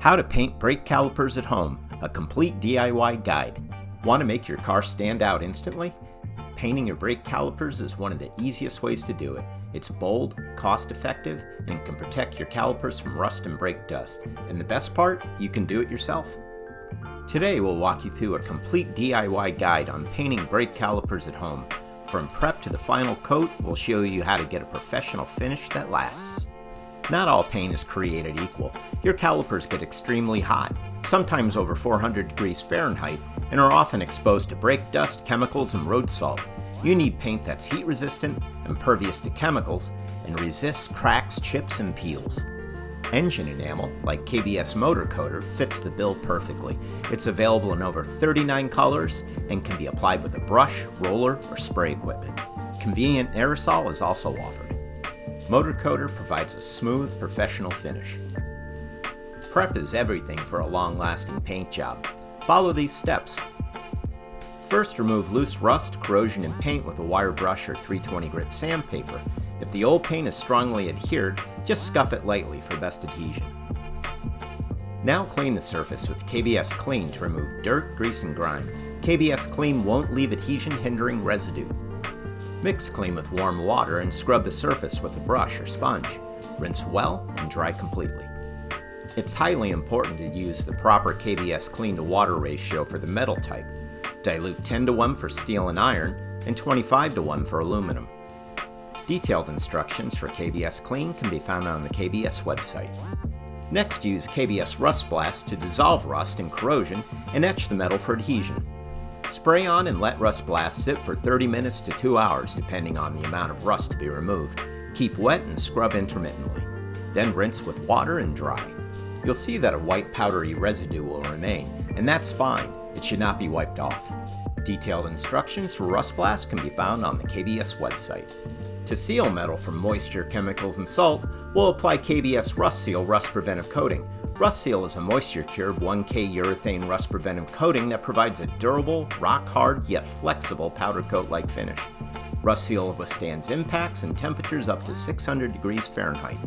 How to paint brake calipers at home, a complete DIY guide. Want to make your car stand out instantly? Painting your brake calipers is one of the easiest ways to do it. It's bold, cost-effective, and can protect your calipers from rust and brake dust. And the best part, you can do it yourself. Today we'll walk you through a complete DIY guide on painting brake calipers at home. From prep to the final coat, we'll show you how to get a professional finish that lasts. Not all paint is created equal. Your calipers get extremely hot, sometimes over 400 degrees Fahrenheit, and are often exposed to brake dust, chemicals, and road salt. You need paint that's heat resistant, impervious to chemicals, and resists cracks, chips, and peels. Engine enamel, like KBS Motor Coater, fits the bill perfectly. It's available in over 39 colors and can be applied with a brush, roller, or spray equipment. Convenient aerosol is also offered. Motor Coater provides a smooth, professional finish. Prep is everything for a long-lasting paint job. Follow these steps. First, remove loose rust, corrosion, and paint with a wire brush or 320 grit sandpaper. If the old paint is strongly adhered, just scuff it lightly for best adhesion. Now clean the surface with KBS Klean to remove dirt, grease, and grime. KBS Klean won't leave adhesion-hindering residue. Mix Klean with warm water and scrub the surface with a brush or sponge. Rinse well and dry completely. It's highly important to use the proper KBS Klean to water ratio for the metal type. Dilute 10:1 for steel and iron and 25:1 for aluminum. Detailed instructions for KBS Klean can be found on the KBS website. Next, use KBS RustBlast to dissolve rust and corrosion and etch the metal for adhesion. Spray on and let RustBlast sit for 30 minutes to 2 hours depending on the amount of rust to be removed. Keep wet and scrub intermittently. Then rinse with water and dry. You'll see that a white powdery residue will remain, and that's fine. It should not be wiped off. Detailed instructions for RustBlast can be found on the KBS website. To seal metal from moisture, chemicals, and salt, we'll apply KBS RustSeal Rust Preventive Coating. RustSeal is a moisture-cured 1K urethane rust preventive coating that provides a durable, rock-hard, yet flexible powder coat-like finish. RustSeal withstands impacts and temperatures up to 600 degrees Fahrenheit.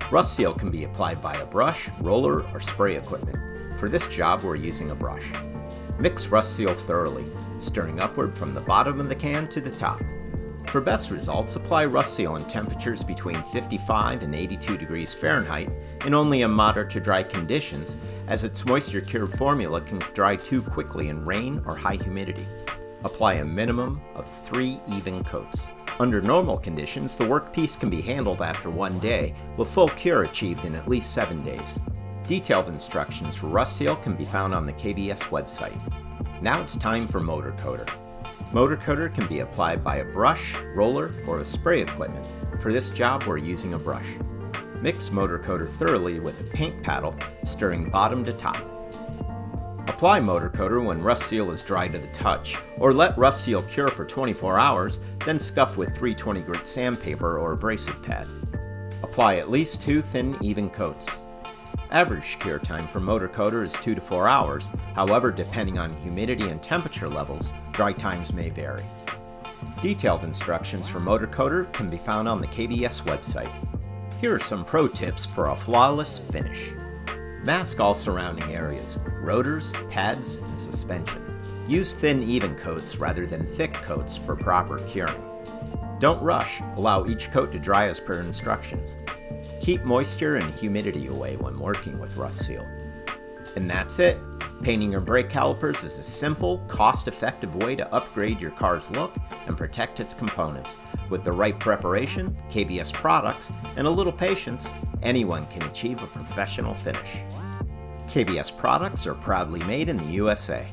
RustSeal can be applied by a brush, roller, or spray equipment. For this job, we're using a brush. Mix RustSeal thoroughly, stirring upward from the bottom of the can to the top. For best results, apply RustSeal in temperatures between 55 and 82 degrees Fahrenheit in only a moderate to dry conditions, as its moisture-cured formula can dry too quickly in rain or high humidity. Apply a minimum of 3 even coats. Under normal conditions, the workpiece can be handled after 1 day, with full cure achieved in at least 7 days. Detailed instructions for RustSeal can be found on the KBS website. Now it's time for Motor Coater. Motor Coater can be applied by a brush, roller, or a spray equipment. For this job, we're using a brush. Mix Motor Coater thoroughly with a paint paddle, stirring bottom to top. Apply Motor Coater when RustSeal is dry to the touch, or let RustSeal cure for 24 hours, then scuff with 320 grit sandpaper or abrasive pad. Apply at least 2 thin, even coats. Average cure time for Motor Coater is 2 to 4 hours. However, depending on humidity and temperature levels, dry times may vary. Detailed instructions for Motor Coater can be found on the KBS website. Here are some pro tips for a flawless finish. Mask all surrounding areas, rotors, pads, and suspension. Use thin, even coats rather than thick coats for proper curing. Don't rush, allow each coat to dry as per instructions. Keep moisture and humidity away when working with RustSeal. And that's it. Painting your brake calipers is a simple, cost-effective way to upgrade your car's look and protect its components. With the right preparation, KBS products, and a little patience, anyone can achieve a professional finish. KBS products are proudly made in the USA.